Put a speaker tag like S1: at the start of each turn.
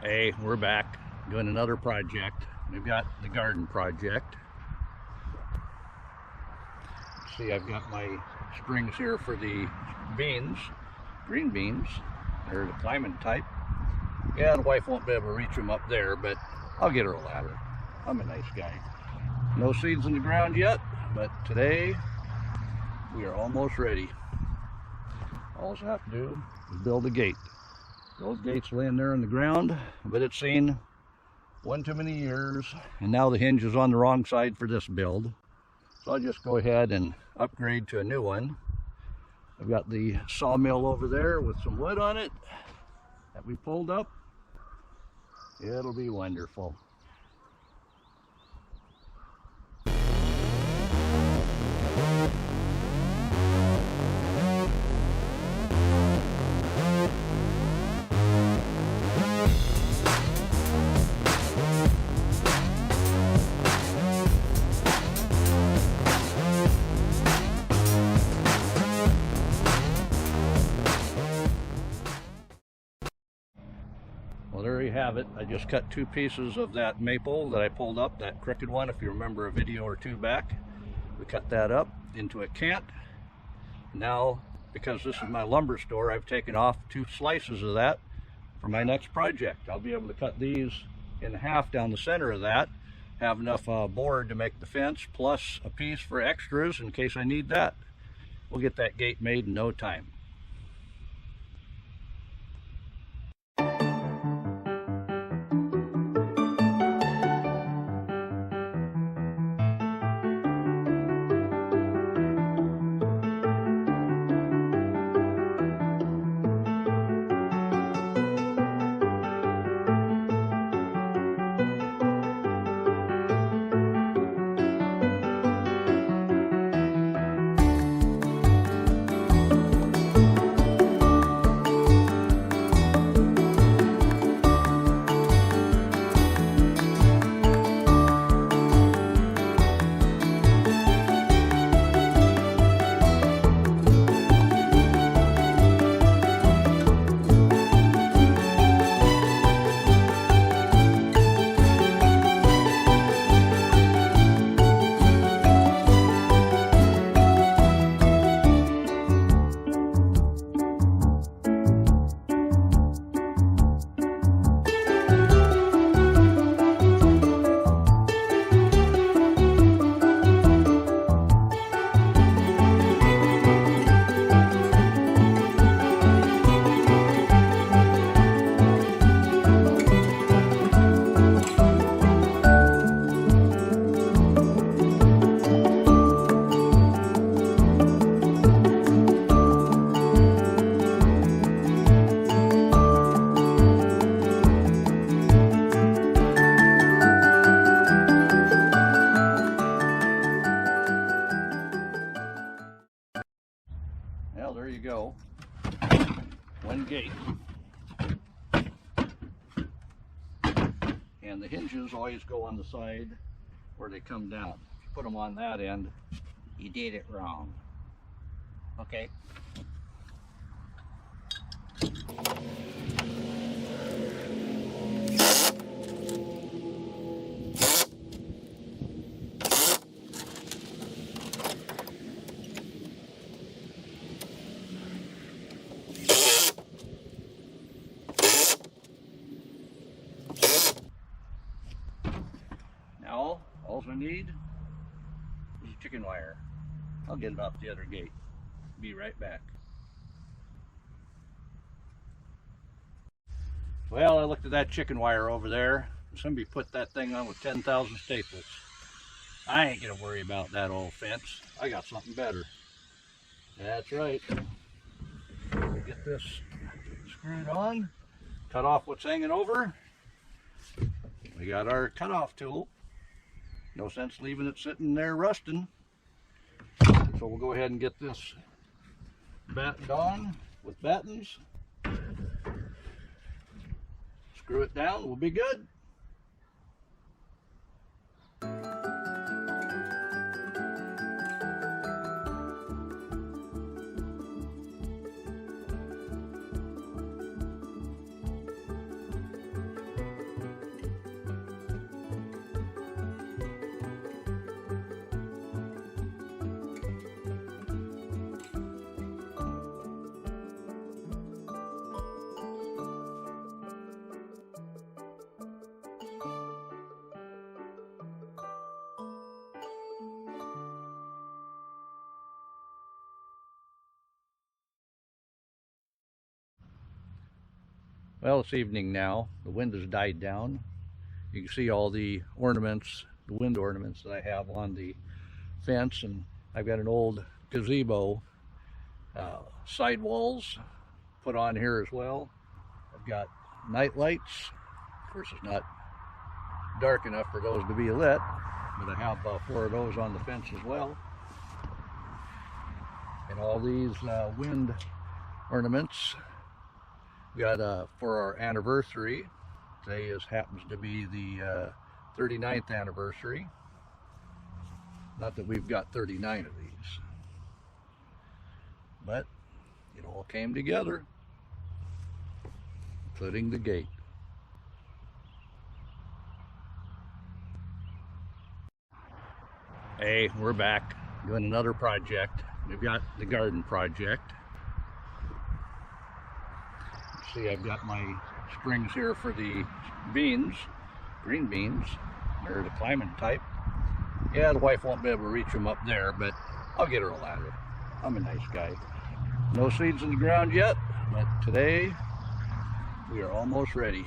S1: Hey, we're back doing another project. We've got the garden project. See, I've got my strings here for the beans, green beans. They're the climbing type. Yeah, the wife won't be able to reach them up there, but I'll get her a ladder. I'm a nice guy. No seeds in the ground yet, but today we are almost ready. All I have to do is build a gate. The old gate's laying there in the ground, but it's seen one too many years, and now the hinge is on the wrong side for this build. So I'll just go ahead and upgrade to a new one. I've got the sawmill over there with some wood on it that we pulled up. It'll be wonderful. Well, there you have it. I just cut two pieces of that maple that I pulled up, that crooked one, if you remember a video or two back. We cut that up into a cant. Now, because this is my lumber store, I've taken off two slices of that for my next project. I'll be able to cut these in half down the center of that, have enough board to make the fence, plus a piece for extras in case I need that. We'll get that gate made in no time. Well, there you go. One gate. And the hinges always go on the side where they come down. If you put them on that end, you did it wrong. Okay. Now, all I need is a chicken wire. I'll get it off the other gate. Be right back. Well, I looked at that chicken wire over there. Somebody put that thing on with 10,000 staples. I ain't gonna worry about that old fence. I got something better. That's right. Get this screwed on, cut off what's hanging over. We got our cutoff tool. No sense leaving it sitting there rusting. So we'll go ahead and get this battened on with battens. Screw it down, we'll be good. Well, it's evening now. The wind has died down. You can see all the ornaments, the wind ornaments that I have on the fence, and I've got an old gazebo sidewalls put on here as well. I've got night lights. Of course, it's not dark enough for those to be lit, but I have 4 of those on the fence as well. And all these wind ornaments we got for our anniversary. Today happens to be the 39th anniversary. Not that we've got 39 of these, but it all came together, including the gate. Hey, we're back doing another project. We've got the garden project. See, I've got my springs here for the beans, green beans. They're the climbing type. Yeah, the wife won't be able to reach them up there, but I'll get her a ladder. I'm a nice guy. No seeds in the ground yet, but today we are almost ready.